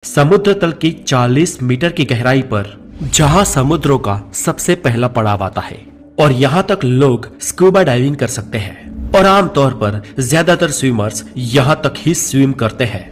समुद्र तल की 40 मीटर की गहराई पर जहां समुद्रों का सबसे पहला पड़ाव आता है और यहां तक लोग स्कूबा डाइविंग कर सकते हैं और आमतौर पर ज्यादातर स्विमर्स यहां तक ही स्विम करते हैं।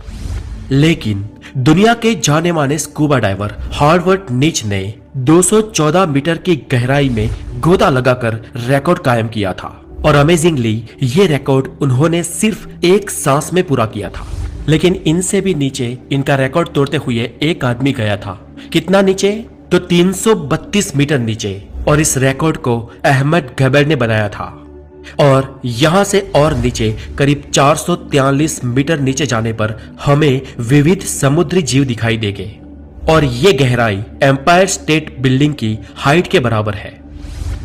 लेकिन दुनिया के जाने माने स्कूबा डाइवर हार्वर्ड नीच ने 214 मीटर की गहराई में गोता लगाकर रिकॉर्ड कायम किया था और अमेजिंगली ये रिकॉर्ड उन्होंने सिर्फ एक सांस में पूरा किया था। लेकिन इनसे भी नीचे इनका रिकॉर्ड तोड़ते हुए एक आदमी गया था। कितना नीचे? तो 332 मीटर नीचे। और इस रिकॉर्ड को अहमद गबर ने बनाया था। और यहां से और नीचे करीब 443 मीटर नीचे जाने पर हमें विविध समुद्री जीव दिखाई देंगे और ये गहराई एम्पायर स्टेट बिल्डिंग की हाइट के बराबर है।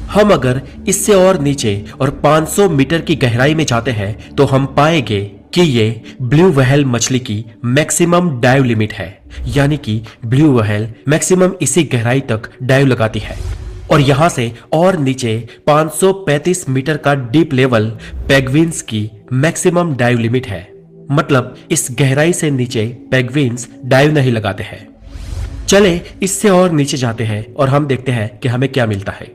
हम अगर इससे और नीचे और 500 मीटर की गहराई में जाते हैं तो हम पाएंगे कि ये ब्लू व्हेल मछली की मैक्सिमम डाइव लिमिट है, यानी कि ब्लू व्हेल मैक्सिमम इसी गहराई तक डाइव लगाती है। और यहां से और नीचे 535 मीटर का डीप लेवल पेंगुइन्स की मैक्सिमम डाइव लिमिट है। मतलब इस गहराई से नीचे पेंगुइन्स डाइव नहीं लगाते हैं। चले इससे और नीचे जाते हैं और हम देखते हैं कि हमें क्या मिलता है।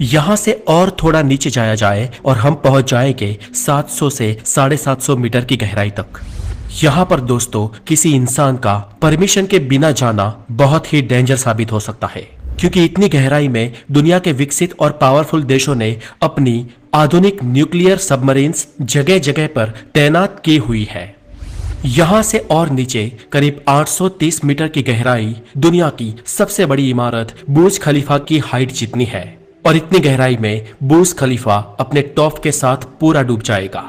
यहां से और थोड़ा नीचे जाया जाए और हम पहुंच जाएंगे 700 से 750 मीटर की गहराई तक। यहां पर दोस्तों किसी इंसान का परमिशन के बिना जाना बहुत ही डेंजर साबित हो सकता है, क्योंकि इतनी गहराई में दुनिया के विकसित और पावरफुल देशों ने अपनी आधुनिक न्यूक्लियर सबमरीन्स जगह जगह पर तैनात की हुई है। यहां से और नीचे करीब 830 मीटर की गहराई दुनिया की सबसे बड़ी इमारत बुर्ज खलीफा की हाइट जितनी है और इतनी गहराई में बुर्ज खलीफा अपने टॉप के साथ पूरा डूब जाएगा।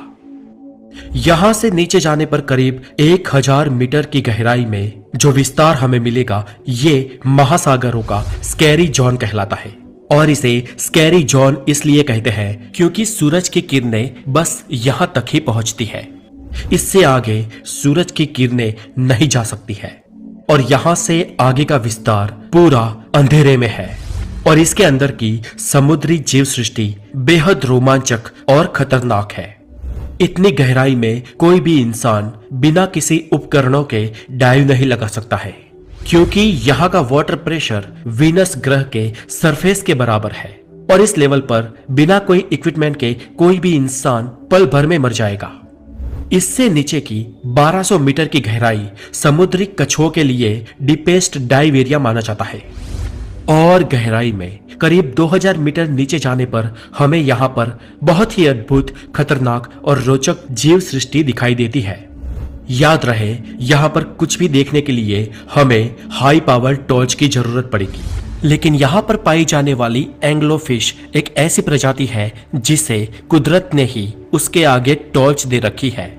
यहां से नीचे जाने पर करीब 1000 मीटर की गहराई में जो विस्तार हमें मिलेगा ये महासागरों का स्कैरी जोन कहलाता है। और इसे स्कैरी जोन इसलिए कहते हैं क्योंकि सूरज की किरणें बस यहां तक ही पहुंचती है। इससे आगे सूरज की किरणें नहीं जा सकती है और यहां से आगे का विस्तार पूरा अंधेरे में है। और इसके अंदर की समुद्री जीव सृष्टि बेहद रोमांचक और खतरनाक है। इतनी गहराई में कोई भी इंसान बिना किसी उपकरणों के डाइव नहीं लगा सकता है, क्योंकि यहाँ का वाटर प्रेशर वीनस ग्रह के सरफेस के बराबर है और इस लेवल पर बिना कोई इक्विपमेंट के कोई भी इंसान पल भर में मर जाएगा। इससे नीचे की 1200 मीटर की गहराई समुद्री कछुओं के लिए डीपेस्ट डाइव एरिया माना जाता है। और गहराई में करीब 2000 मीटर नीचे जाने पर हमें यहाँ पर बहुत ही अद्भुत, खतरनाक और रोचक जीव सृष्टि दिखाई देती है। याद रहे, यहाँ पर कुछ भी देखने के लिए हमें हाई पावर टॉर्च की जरूरत पड़ेगी। लेकिन यहाँ पर पाई जाने वाली एंग्लोफिश एक ऐसी प्रजाति है जिसे कुदरत ने ही उसके आगे टॉर्च दे रखी है।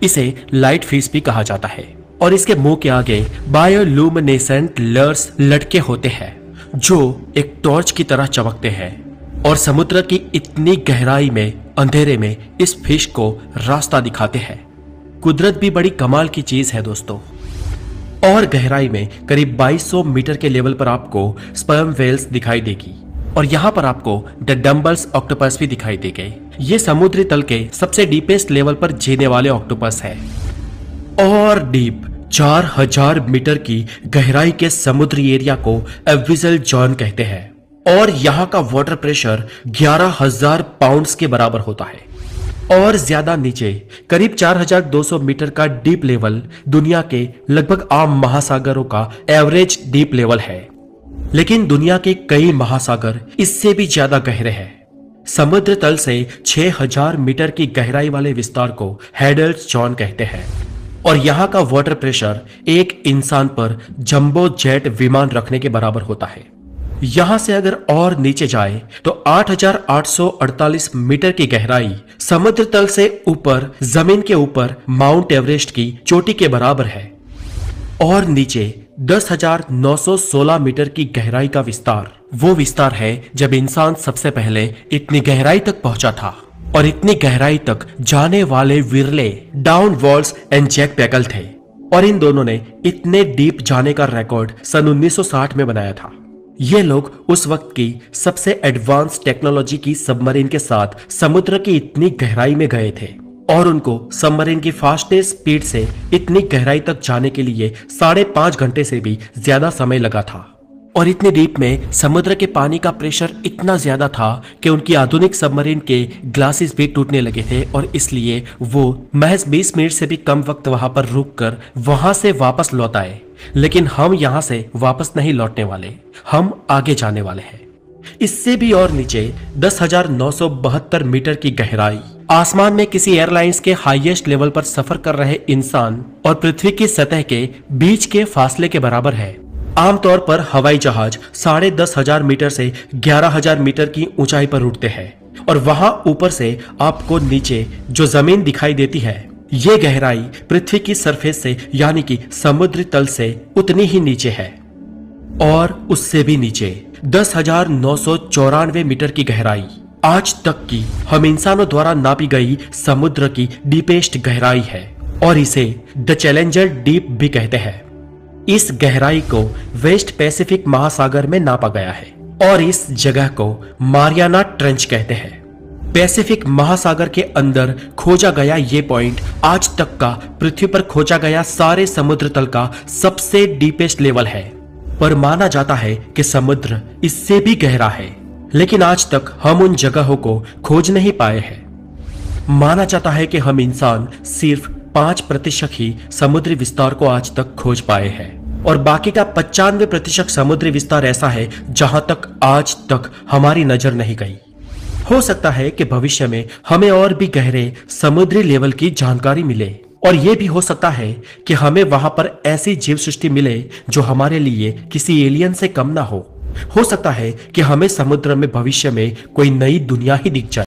इसे लाइट फिश भी कहा जाता है और इसके मुंह के आगे बायोलुमिनेसेंट लर्स लटके होते हैं जो एक टॉर्च की तरह चमकते हैं और समुद्र की इतनी गहराई में अंधेरे में इस फिश को रास्ता दिखाते हैं। कुदरत भी बड़ी कमाल की चीज है दोस्तों। और गहराई में करीब 2200 मीटर के लेवल पर आपको स्पर्म वेल्स दिखाई देगी और यहाँ पर आपको द डम्बल्स ऑक्टोपस भी दिखाई देंगे। ये समुद्री तल के सबसे डीपेस्ट लेवल पर जीने वाले ऑक्टोपस है। और डीप 4000 मीटर की गहराई के समुद्री एरिया को एब्विसल जोन कहते हैं और यहाँ का वाटर प्रेशर 11000 पाउंड्स के बराबर होता है। और ज्यादा नीचे करीब 4200 मीटर का डीप लेवल दुनिया के लगभग आम महासागरों का एवरेज डीप लेवल है। लेकिन दुनिया के कई महासागर इससे भी ज्यादा गहरे हैं। समुद्र तल से 6000 मीटर की गहराई वाले विस्तार को हेडल्स जोन कहते हैं और यहाँ का वाटर प्रेशर एक इंसान पर जंबो जेट विमान रखने के बराबर होता है। यहाँ से अगर और नीचे जाए तो 8848 मीटर की गहराई समुद्र तल से ऊपर जमीन के ऊपर माउंट एवरेस्ट की चोटी के बराबर है। और नीचे 10,916 मीटर की गहराई का विस्तार वो विस्तार है जब इंसान सबसे पहले इतनी गहराई तक पहुंचा था। और इतनी गहराई तक जाने वाले विरले डाउन वॉल्स एंड जैक पैकल थे और इन दोनों ने इतने डीप जाने का रिकॉर्ड सन 1960 में बनाया था। ये लोग उस वक्त की सबसे एडवांस टेक्नोलॉजी की सबमरीन के साथ समुद्र की इतनी गहराई में गए थे और उनको सबमरीन की फास्टेस्ट स्पीड से इतनी गहराई तक जाने के लिए 5.5 घंटे से भी ज्यादा समय लगा था। और इतनी डीप में समुद्र के पानी का प्रेशर इतना ज्यादा था कि उनकी आधुनिक सबमरीन के ग्लासेस भी टूटने लगे थे, और इसलिए वो महज 20 मिनट से भी कम वक्त वहां पर रुककर वहां से वापस लौट आए। लेकिन हम यहां से वापस नहीं लौटने वाले, हम आगे जाने वाले हैं। इससे भी और नीचे 10,972 मीटर की गहराई, आसमान में किसी एयरलाइंस के हाईएस्ट लेवल पर सफर कर रहे इंसान और पृथ्वी की सतह के बीच के फासले के बराबर है। आमतौर पर हवाई जहाज 10,500 मीटर से 11,000 मीटर की ऊंचाई पर उड़ते हैं, और वहां ऊपर से आपको नीचे जो जमीन दिखाई देती है, ये गहराई पृथ्वी की सरफेस से यानी कि समुद्री तल से उतनी ही नीचे है, और उससे भी नीचे 10,994 मीटर की गहराई आज तक की हम इंसानों द्वारा नापी गई समुद्र की डीपेस्ट गहराई है, और इसे द चैलेंजर डीप भी कहते हैं। इस गहराई को वेस्ट पैसिफिक महासागर में नापा गया है, और इस जगह को मारियाना ट्रेंच कहते हैं। पैसिफिक महासागर के अंदर खोजा गया ये पॉइंट आज तक का पृथ्वी पर खोजा गया सारे समुद्र तल का सबसे डीपेस्ट लेवल है। पर माना जाता है कि समुद्र इससे भी गहरा है, लेकिन आज तक हम उन जगहों को खोज नहीं पाए हैं। माना जाता है कि हम इंसान सिर्फ 5% ही समुद्री विस्तार को आज तक खोज पाए हैं, और बाकी का 95% समुद्री विस्तार ऐसा है जहां तक आज तक हमारी नजर नहीं गई। हो सकता है कि भविष्य में हमें और भी गहरे समुद्री लेवल की जानकारी मिले, और यह भी हो सकता है कि हमें वहां पर ऐसी जीव सृष्टि मिले जो हमारे लिए किसी एलियन से कम ना हो सकता है कि हमें समुद्र में भविष्य में कोई नई दुनिया ही दिख जाए।